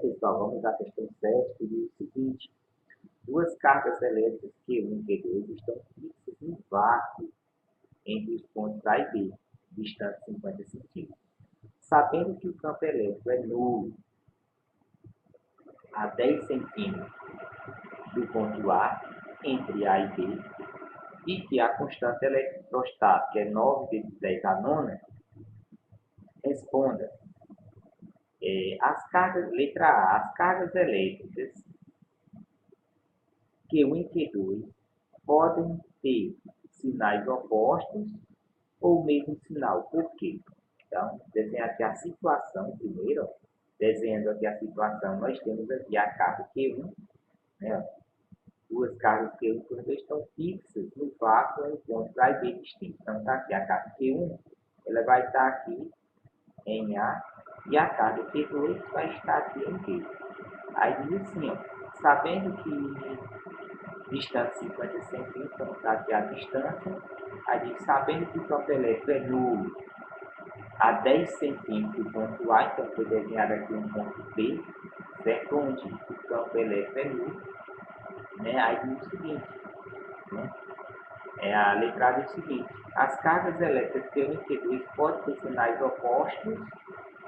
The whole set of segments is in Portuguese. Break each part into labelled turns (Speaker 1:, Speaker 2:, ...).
Speaker 1: Pessoal, vamos à questão 7, que diz o seguinte: duas cargas elétricas Q1 e Q2 estão fixas no vácuo entre os pontos A e B, distantes 50 centímetros. Sabendo que o campo elétrico é nulo a 10 centímetros do ponto A, entre A e B, e que a constante eletrostática é 9 vezes 10 a nona, responda. Letra A, as cargas elétricas Q1 e Q2 podem ter sinais opostos ou o mesmo sinal. Por quê? Então, desenhar aqui a situação primeiro. Ó. Desenhando aqui a situação, nós temos aqui a carga Q1, né? Duas cargas Q1 e Q2 estão fixas no vácuo em pontos A e B distintos. Então, está aqui a carga Q1, ela vai estar aqui em A, e a carga Q2 vai estar aqui em B. Aí diz assim, ó, sabendo que distância 50 centímetros, então está aqui a distância, aí diz, sabendo que o campo elétrico é nulo a 10 centímetros do ponto A, então foi desenhado aqui um ponto B, certo? Onde o campo elétrico é nulo, né? Aí diz o seguinte, né? A letra A diz o seguinte: as cargas elétricas Q1 e Q2 podem ter sinais opostos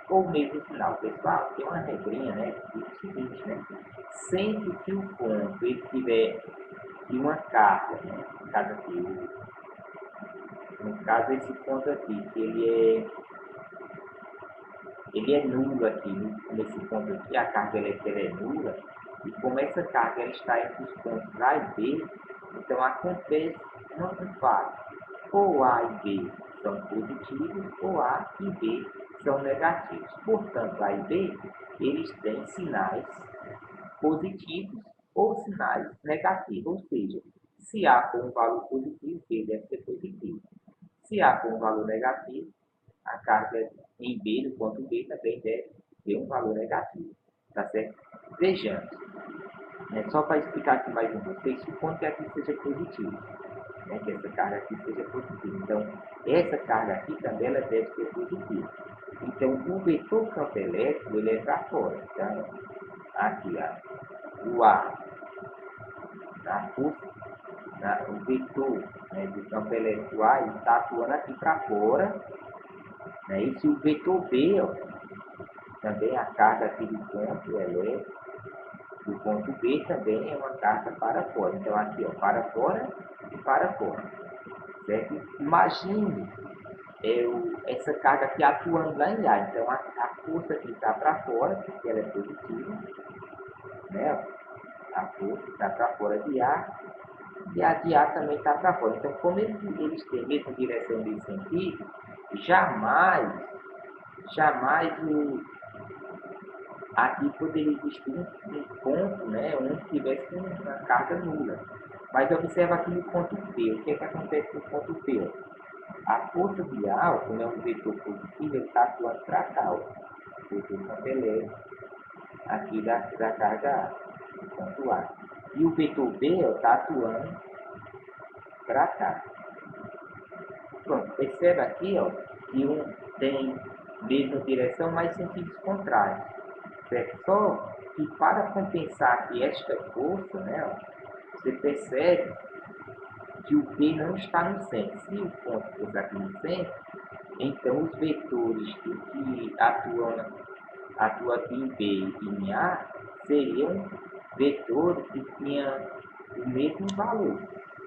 Speaker 1: ou o mesmo sinal. Pessoal, tem uma regrinha, né? Que diz o seguinte, né? Sempre que o ponto ele tiver uma carga, né? No caso, esse ponto aqui, que ele é nulo aqui, nesse ponto aqui, a carga elétrica é nula, e como essa carga ela está entre os pontos A e B, então acontece um fato: ou A e B são positivos, ou A e B são negativos. Portanto, A e B, eles têm sinais positivos ou sinais negativos, ou seja, se A for um valor positivo, B deve ser positivo. Se A for um valor negativo, a carga em B, do ponto B, também deve ter um valor negativo. Tá certo? Vejamos. Só para explicar aqui mais um vocês, supondo que aqui seja positivo. Né, que essa carga aqui seja positiva. Então, essa carga aqui também ela deve ser positiva. Então, o vetor campo elétrico ele é para fora. Então, aqui, ó, o A, a força, o vetor, né, do campo elétrico A está atuando aqui para fora. Né, e se o vetor B, ó, também a carga aqui do ponto elétrico, do ponto B também é uma carga para fora. Então, aqui, ó, para fora e para fora. Certo? Imagine essa carga aqui atuando lá em A. Então, a força aqui está para fora, porque ela é positiva. Né? A força está para fora de A. E a de A também está para fora. Então, como eles têm a mesma direção nesse sentido, jamais aqui poderia existir um ponto, né, onde tivesse uma carga nula. Mas observa aqui no ponto P. O que acontece no ponto P? A força de A, como é um vetor positivo, ele está atuando para cá. O vetor campo elétrico aqui da carga A, do ponto A. E o vetor B está atuando para cá. Pronto, perceba aqui ó, que um tem mesma direção, mas sentidos contrários. Certo? Só que para compensar aqui esta força, né, ó, você percebe que o B não está no centro. Se o ponto fosse aqui no centro, então os vetores que atuam aqui em B e em A seriam vetores que tinham o mesmo valor,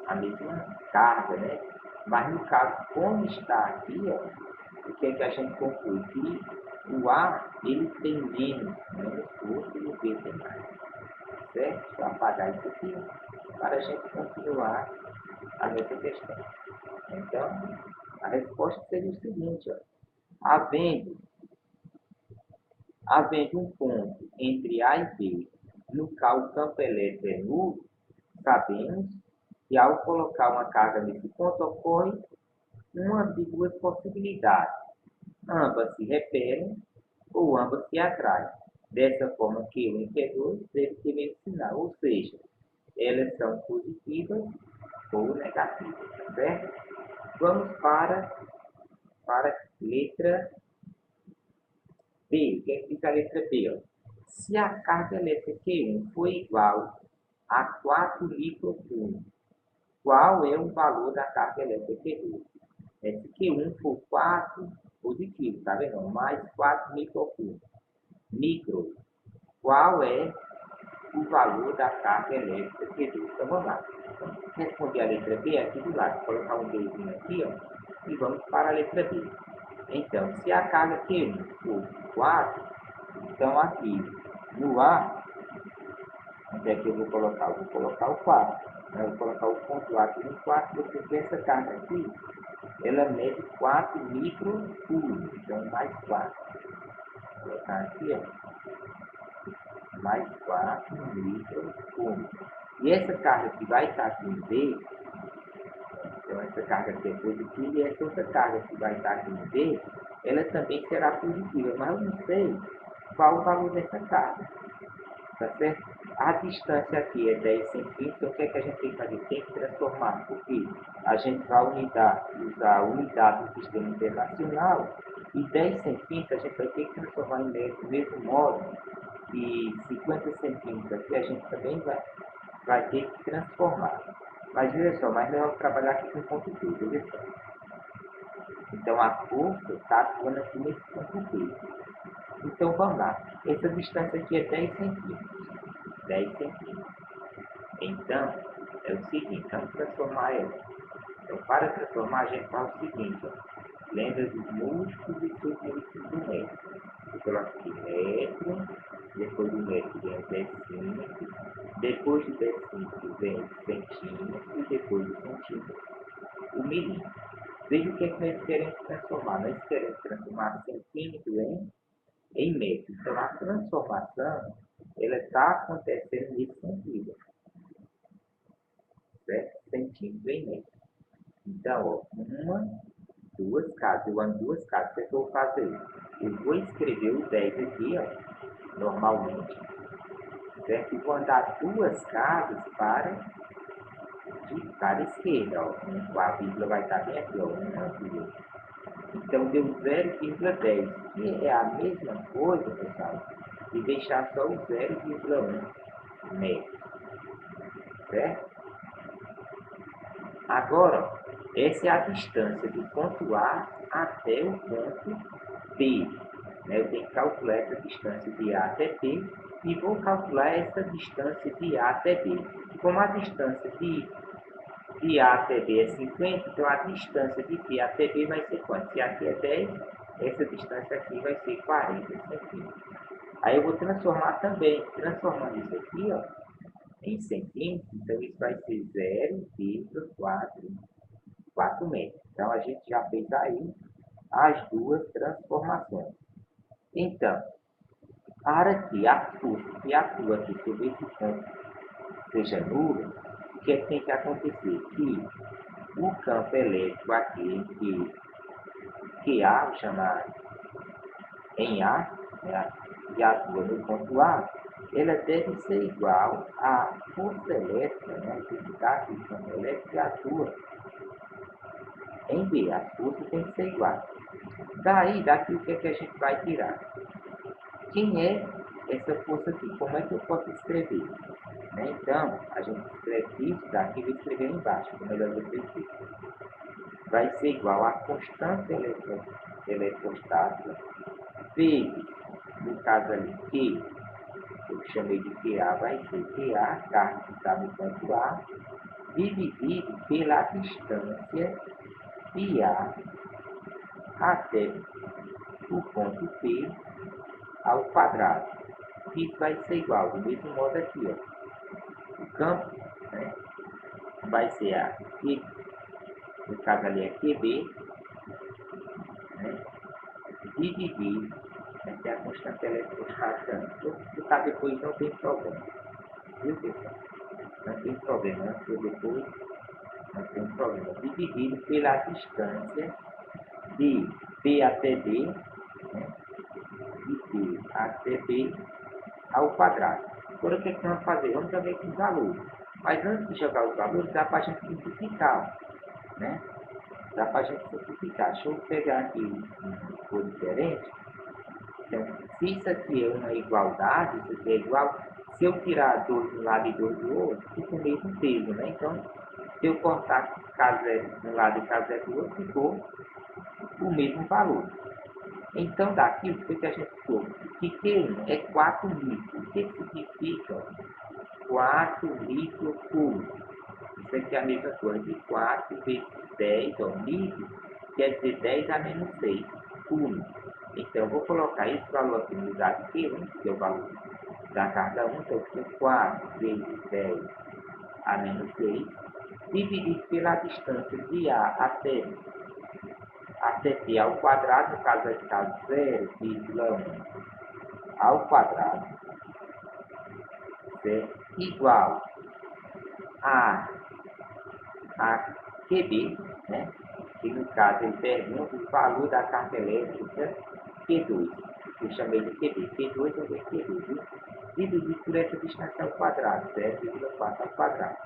Speaker 1: a mesma carga, né? Mas no caso, como está aqui, ó, o que é que a gente conclui? Que o A ele tem menos força e o B tem mais. Certo? Deixa eu apagar isso aqui para a gente continuar a nossa questão. Então, a resposta seria o seguinte, ó, havendo um ponto entre A e B, no qual o campo elétrico é nulo, sabemos que ao colocar uma carga nesse ponto ocorre uma de duas possibilidades. Ambas se repelem ou ambas se atraem. Dessa forma, Q1 e Q2 devem ter mesmo sinal, ou seja, elas são positivas ou negativas, tá certo? Vamos para a letra B. O que é que diz a letra B? Ó? Se a carga elétrica Q1 for igual a 4 microcoulombs, qual é o valor da carga elétrica Q2? Se Q1 for 4 positivo, tá vendo? Mais 4 microcoulombs. Micro, qual é o valor da carga elétrica Q2? Então vamos lá. Vamos responder a letra B aqui do lado. Vou colocar um Bzinho aqui, ó, e vamos para a letra B. Então, se a carga Q1 for 4, então aqui no A, onde é que eu vou colocar? Eu vou colocar o 4. Eu vou colocar o ponto A aqui no 4, porque tem essa carga aqui, ela mede 4 microcoulombs, então mais 4. Vou colocar aqui, ó, mais 4 microcoulombs. E essa carga que vai estar aqui em B, então essa carga aqui é positiva, e essa outra carga que vai estar aqui em B, ela também será positiva, mas eu não sei qual o valor dessa carga, tá certo? A distância aqui é 10 centímetros, então o que é que a gente tem que fazer? Tem que transformar, porque a gente vai usar a unidade do sistema internacional, e 10 centímetros a gente vai ter que transformar em metro, do mesmo modo que 50 centímetros aqui a gente também vai ter que transformar. Mas veja só, mas nós vamos trabalhar aqui com ponto P, veja só. Então a força está atuando aqui nesse ponto P. Então vamos lá, essa distância aqui é 10 centímetros. 10 centímetros. Então, é o seguinte, vamos transformar ela. Então, para transformar, a gente faz o seguinte, ó. Lembra dos múltiplos e submúltiplos do metro. Eu coloco aqui metro, depois do metro vem o decímetro, depois do decímetro vem o centímetro e depois do centímetro o milímetro. Veja o que é que nós queremos transformar. Nós queremos transformar centímetro em metro. Então, a transformação ela está acontecendo nesse sentido, certo? Centímetro em metro. Então, ó, duas casas, eu ando duas casas. O que é que eu vou fazer? Eu vou escrever o 10 aqui, ó, normalmente, certo? E vou andar duas casas para a esquerda, ó. A vírgula vai estar bem aqui, ó, uma vírgula. Então, deu 0,10, que é a mesma coisa, pessoal, e deixar só o 0,1 metro, certo? Agora, essa é a distância do ponto A até o ponto B. Eu tenho que calcular essa distância de A até B e vou calcular essa distância de A até B. Como a distância de A até B é 50, então a distância de B até B vai ser quanto? Se aqui é 10, essa distância aqui vai ser 40 centímetros. Aí eu vou transformar também, transformando isso aqui, ó, em centímetros, então isso vai ser 0,44 metros. Então a gente já fez aí as duas transformações. Então, para que a força que atua aqui sobre esse ponto seja nula, o que é que tem que acontecer? Que o campo elétrico aqui que A, vou chamar em A, né, que atua no ponto A, ela deve ser igual à força elétrica, né, a intensidade do campo elétrico que atua em B. As forças têm que ser iguais. Daqui o que é que a gente vai tirar? Quem é essa força aqui? Como é que eu posso escrever? Né? Então, a gente escreve isso daqui, vou escrever embaixo, para melhor vocês verem. Vai ser igual a constante eletrostática vezes, no caso ali, Q, eu chamei de QA, vai ser QA, carga que está no ponto A, dividido pela distância de A até o ponto P ao quadrado. Isso vai ser igual, do mesmo modo aqui, ó. O campo, né, vai ser a Q, no caso ali é QB, né, dividido, essa é a constante eletrostática. Se botar depois não tem problema, viu, pessoal? Não tem problema, antes ou depois, não tem problema. Dividido pela distância de P até B, né, de P até B ao quadrado. Agora o que é que nós vamos fazer? Vamos jogar esses valores. Mas antes de jogar os valores, dá para a gente simplificar, né? Dá para a gente simplificar. Deixa eu pegar aqui uma cor diferente. Então, se isso aqui é uma igualdade, isso aqui é igual, se eu tirar 2 de um lado e 2 do outro, fica o mesmo peso, né? Então, se eu cortar K0 de um lado e K0 do outro, ficou o mesmo valor. Então, daqui, o que a gente ficou? Que Q1 é 4 litros. O que significa 4 litros cúbicos? Isso aqui é a mesma coisa de 4 vezes 10, ó, litros, quer dizer 10 a menos 6 cúbicos. Então, eu vou colocar esse valor aqui no dado Q1, que é o valor da carga 1, então fica 4 vezes 10 a menos 6, dividido pela distância de A até T ao quadrado, no caso vai ficar 0,1 ao quadrado, certo? Igual a QB, né? Que no caso ele pergunta o valor da carga elétrica Q2. Eu chamei de QB. Q2 é QB, viu? Dividido por essa distância ao quadrado, 0,4 ao quadrado.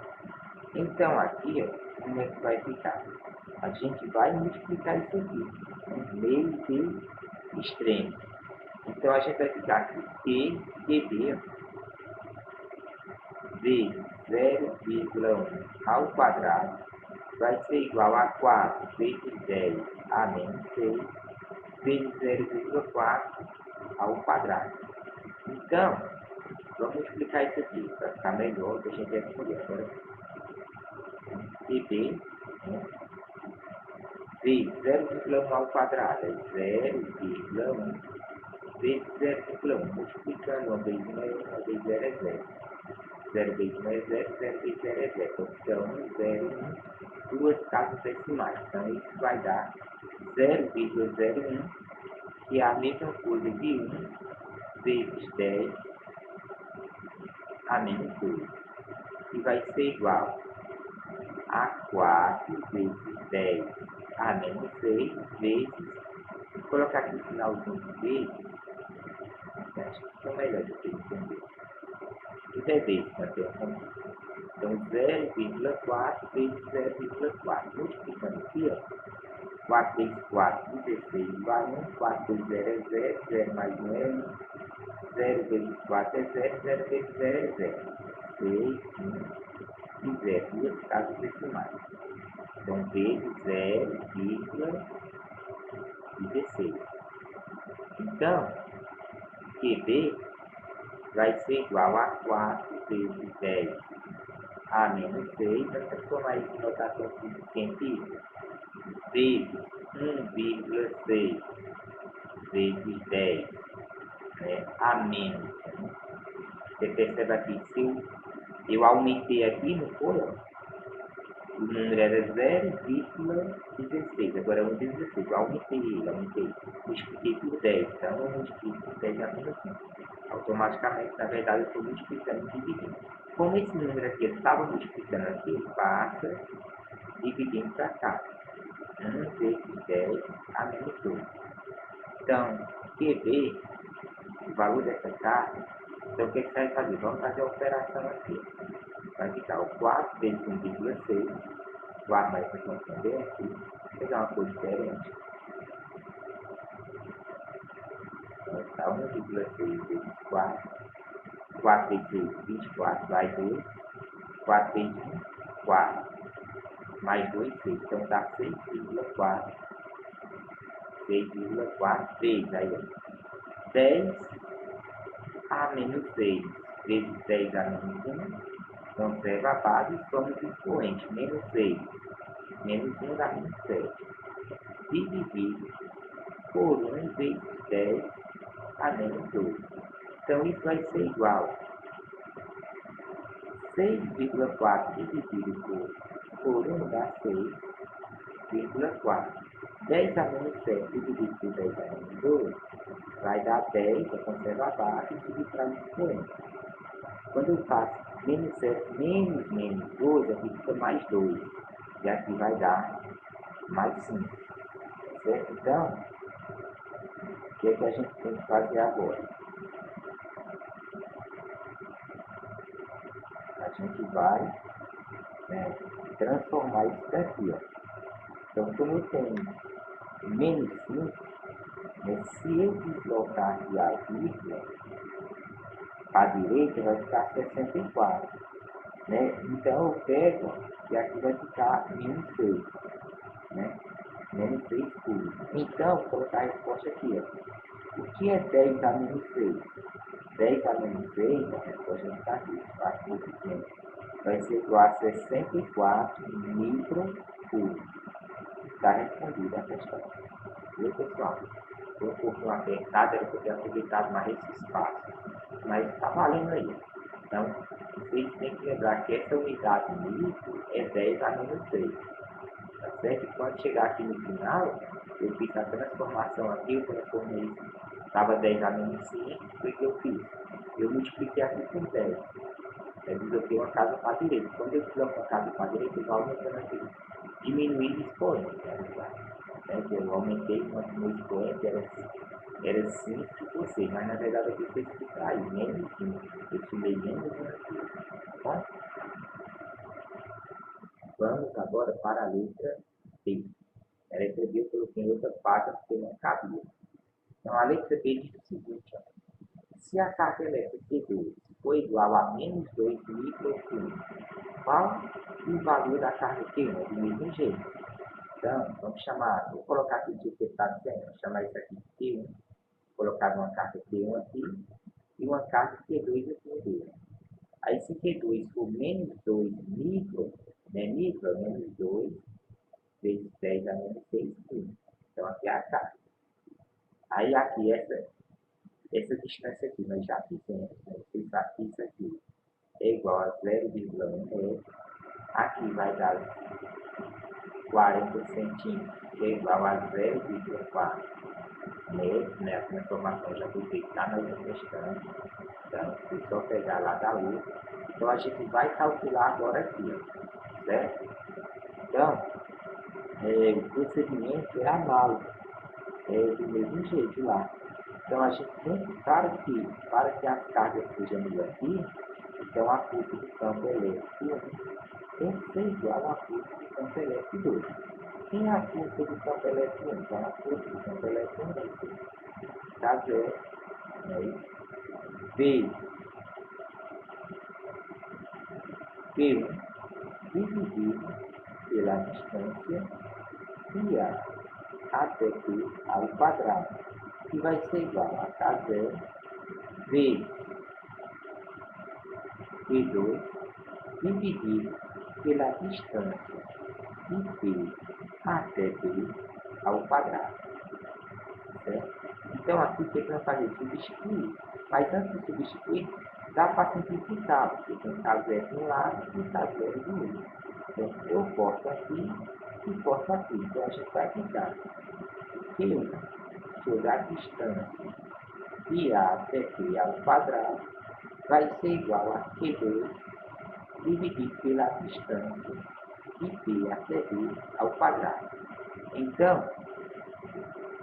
Speaker 1: Então aqui, ó, como é que vai ficar? A gente vai multiplicar isso aqui, meio e extremo. Então a gente vai ficar aqui QB vezes 0,1 ao quadrado vai ser igual a 4 vezes 10 a menos 6 vezes 0,4 ao quadrado. Então, vamos explicar isso aqui para ficar melhor, que a gente vai responder agora. QB, né? Vezes 0,1 ao quadrado é 0,1 vezes 0,1. Multiplicando, uma vez 1 é 1, uma vez 0 é 0. 0 vezes 1 é 0, 0 vezes 0 é 0. Então, 0, 1, duas casas decimais. Então, isso vai dar 0,01, que é a mesma coisa de 1 vezes 10 a menos 2. E vai ser igual a 4 vezes 10 a menos 6 vezes, vou colocar aqui o finalzinho de vezes, acho que fica melhor do que entender. Tudo é vezes, mantém como. Então, 0,4 vezes 0,4. Multiplicando aqui, ó. 4 vezes 4, 16 igual a 1. 4 vezes 0 é 0. 0 mais 1 é 1. 0 vezes 4 é 0. 0 vezes 0 é 0. 6, 1 e 0. Duas casas decimais. Então, vezes 0,16. Então, QB vai ser igual a 4 vezes 10 a menos 6. Vamos transformar isso em notação científica. Vezes 1,6 vezes 10, né, a menos. Né? Você percebe aqui, se eu aumentei aqui, não foi? Ó? O número era 0,16, agora é 1,16. Eu aumentei. Multipliquei por 10, então eu multiplico por 10 a menos 1. Automaticamente, na verdade, eu estou multiplicando e dividindo. Como esse número aqui estava multiplicando aqui, ele passa dividindo para cá. 1 vezes 10 a menos 2. Então, QB, o valor dessa carga, então o que você vai fazer? Vamos fazer a operação aqui. Vai ficar o 4 vezes 1,6. Vou armar essa função bem aqui. Vou pegar uma coisa diferente. Vai ficar 1,6 vezes 4. 4 vezes 6, 24, vai 2. 4 vezes 1, 4. Mais 2, 6. Então dá 6,4. 6,4 vezes. Aí, ó. 10 a menos 6 vezes 10 a menos 1. Conserva a base e somos expoentes. Menos 6. Menos 1 dá menos 7. Dividido por 1 vezes 10 a menos 2. Então, isso vai ser igual a 6,4 dividido por 1 dá 6,4. 10 a menos 7 dividido por 10 a menos 2 vai dar 10, eu conservo a base e subtrai o expoente. Quando eu faço menos 7 menos 2, aqui fica mais 2. E aqui vai dar mais 5. Certo? Então, o que é que a gente tem que fazer agora? A gente vai, né, transformar isso daqui, ó. Então, como eu tenho menos 5, Mas se eu deslocar aqui a vírgula para a direita, vai ficar 64. Né? Então eu pego e aqui vai ficar menos 6. Né? Menos 6 cúbicos. Então, vou colocar a resposta aqui. Ó. O que é 10 a menos 6? 10 a menos 6, a resposta não está aqui, espaço muito pequeno. Vai ser igual a 64 microcúbicos. Está respondida a questão. Viu, pessoal? Foi um pouquinho apertado, era para ter aproveitado mais esse espaço. Mas está valendo aí. Então, vocês têm que lembrar que essa unidade micro é 10 a menos 6. Tá certo? E quando chegar aqui no final, eu fiz a transformação aqui, eu transformei isso. Estava 10 a menos 5, o que eu fiz? Eu multipliquei aqui por 10. Eu desloquei uma casa para a direita. Quando eu desloco uma casa para a direita, eu vou aumentando aqui. Diminuindo o expoente, eu aumentei no expoente, era 5 por 6, mas na verdade aqui foi subtrair, menos 5. Eu sumei menos 1 aqui. Bom? Vamos agora para a letra B. A letra B eu coloquei em outra página porque não cabia. Então a letra B diz o seguinte, ó. Se a carga elétrica Q2 for igual a menos 2 microcúbicos, qual o valor da carga Q1? Do mesmo jeito. Então, vamos chamar, vou colocar aqui o que está dizendo, vou chamar isso aqui de Q1, vou colocar uma carga Q1 aqui e uma carga Q2 aqui no meio. Aí se Q2 for menos 2 micro, né, micro é menos 2 vezes 10 a menos 6 micro. Então aqui é a carga. Aí aqui essa distância aqui nós já fizemos, né? Isso aqui é igual a 0,1 metro. Aqui vai dar 40 centímetros, que é igual a 0,4 metros, né? A transformação já foi feita lá na outra questão. Então, é só pegar lá da outra. Então, a gente vai calcular agora aqui, ó, certo? Então, o procedimento é análogo, do mesmo jeito lá. Então, a gente tem que, para que as cargas sejam negativas, então a força do campo elétrico tem que ser igual à força do campo elétrico 2. Quem é a força do campo elétrico 1? Então, a força do campo elétrico 1 vai ser K0, né? V P1 dividido pela distância πa até P ao quadrado, que vai ser igual a K0 vezes P2 dividido pela distância de P até P ao quadrado. Certo? Então, aqui o que nós fazemos? Substituir. Mas antes de substituir, dá para simplificar, porque tem K0 de um lado e K0 do outro. Então, eu corto aqui e corto aqui. Então, a gente vai ficar Q1 sobre a distância de A até P ao quadrado vai ser igual a Q2 dividido pela distância de P até B ao quadrado. Então,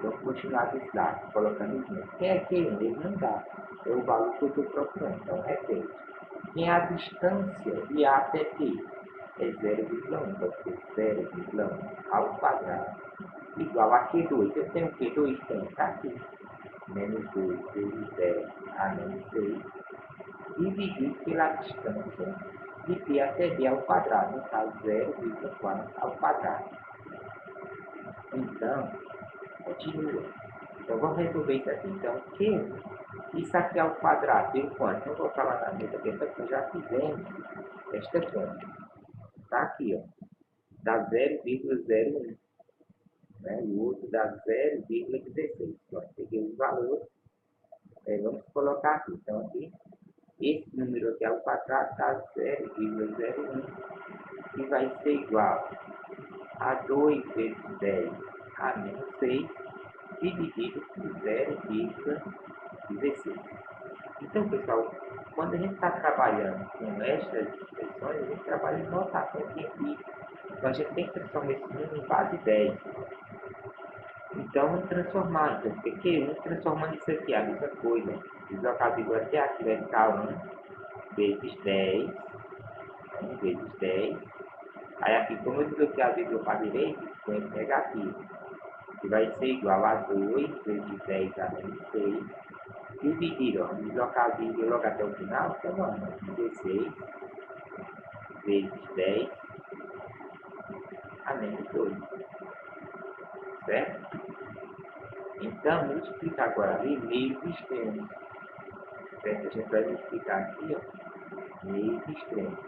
Speaker 1: vou continuar desse lado, colocando o número. Quem é Q1? Ele não dá. É o valor que eu estou procurando. Então, repete. Quem é a distância de A até P? É 0,1. Vai ser 0,1 ao quadrado igual a Q2. Eu tenho Q2? Tem. Está aqui. Menos 2 vezes 10 a menos 6. Dividido pela distância de P até B ao quadrado. No caso, 0,4 ao quadrado. Então, continua. Então, vamos resolver isso aqui. Então, Q, isso aqui ao quadrado, deu quanto? Vamos voltar lá na mesa dessa que já fizemos esta conta. Está aqui, ó. Dá 0,01. Né? E o outro dá 0,16. Então, peguei os valores. Vamos colocar aqui. Então, aqui, esse número aqui ao quadrado dá 0,01. Que vai ser igual a 2 vezes 10 a menos 6 dividido por 0,16. Então, pessoal, quando a gente está trabalhando com estas expressões, a gente trabalha em notação científica. Então, a gente tem que transformar esse número em base 10. Então, vamos transformar. Então, porque Q1 transformando isso aqui, a mesma coisa. Deslocar a vírgula até aqui vai ficar 1 vezes 10. 1 vezes 10. Aí aqui, como eu desloquei a vírgula para a direita, põe negativo. que vai ser igual a 2 vezes 10 a menos 6, dividido, ó, deslocar logo até o final, então vamos, 16 vezes 10 a menos 2, certo? Então, multiplicar agora ali meios extremos, certo? A gente vai multiplicar aqui, ó, meios extremos.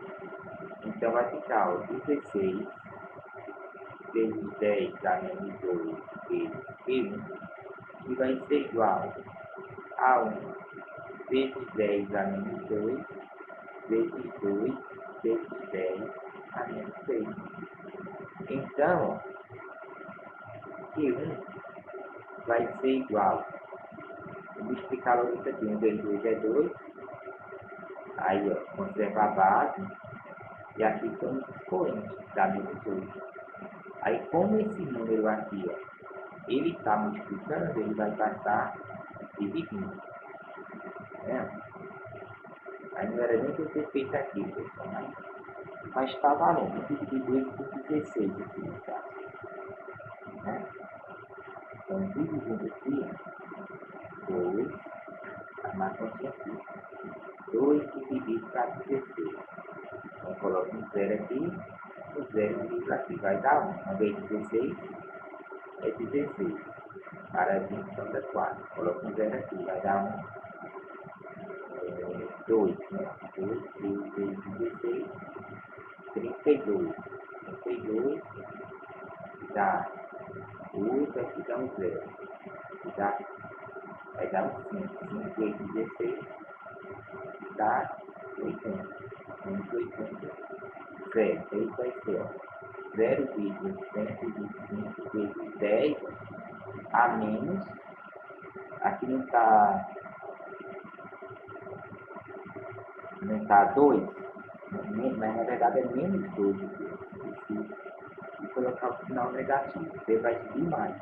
Speaker 1: Então, vai ficar, ó, 16 vezes 10 a menos 2 vezes Q1, que vai ser igual a 1 vezes 10 a menos 2 vezes 2 vezes 10 a menos 6. Então, ó, Q1 vai ser igual, vou explicar logo isso aqui, 1 vezes 2 é 2, aí ó, conserva a base, e aqui são os expoentes, dá menos 8. Aí como esse número aqui, ó, ele está multiplicando, ele vai passar dividindo, né? Aí não era nem para eu ter feito aqui, pessoal, mas está valendo, eu dividi 2 por 16 aqui no caso, né? Então, dividindo aqui, 2, a maconha aqui, 2 dividido para 16. Então, coloco um 0 aqui, o 0 dividido aqui vai dar 1. 1 vezes 16 é 16. Para 20 são 4. Coloco um 0 aqui, vai dar 2. Né? 2 vezes 16, 32. 32 dá 8, aqui dá um 0. Vai dar um 5. 5 vezes 16 dá 80. 80. 0. Isso vai ser, ó, 0,125 vezes 10 a menos, aqui não está 2, mas na verdade é menos 2 e colocar o sinal negativo, você vai subir mais,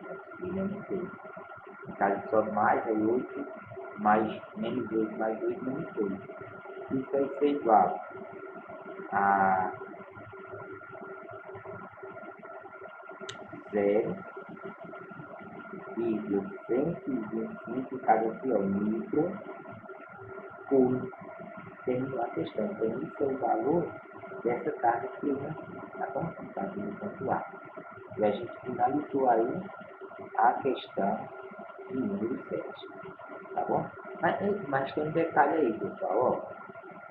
Speaker 1: vai subir menos 6. No caso sobe mais, é 8, mais menos 8, mais 8, menos 6. Isso vai ser igual a 0,125 cada aqui, ó, micro por tem a questão. Então, isso é o valor dessa carga que eu aqui, tá bom? Está aqui no pontual. E a gente finalizou aí a questão de número 7, tá bom? Mas tem um detalhe aí, pessoal, ó.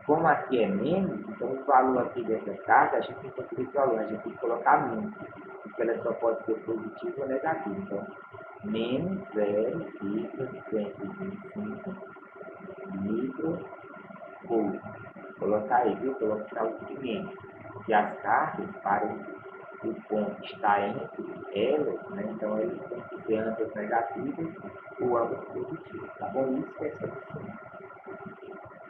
Speaker 1: Como aqui é menos, então o valor aqui dessa carga, a gente não tem que ter valor, a gente tem que colocar menos, porque ela só pode ser positiva ou negativa. Então, menos 0,125 micro por. Colocar aí, viu? Colocar o seguinte, que as cargas para o ponto estar entre elas, né? Então eles têm que ser ambas negativas ou ambas positivas, tá bom? Isso é essa questão.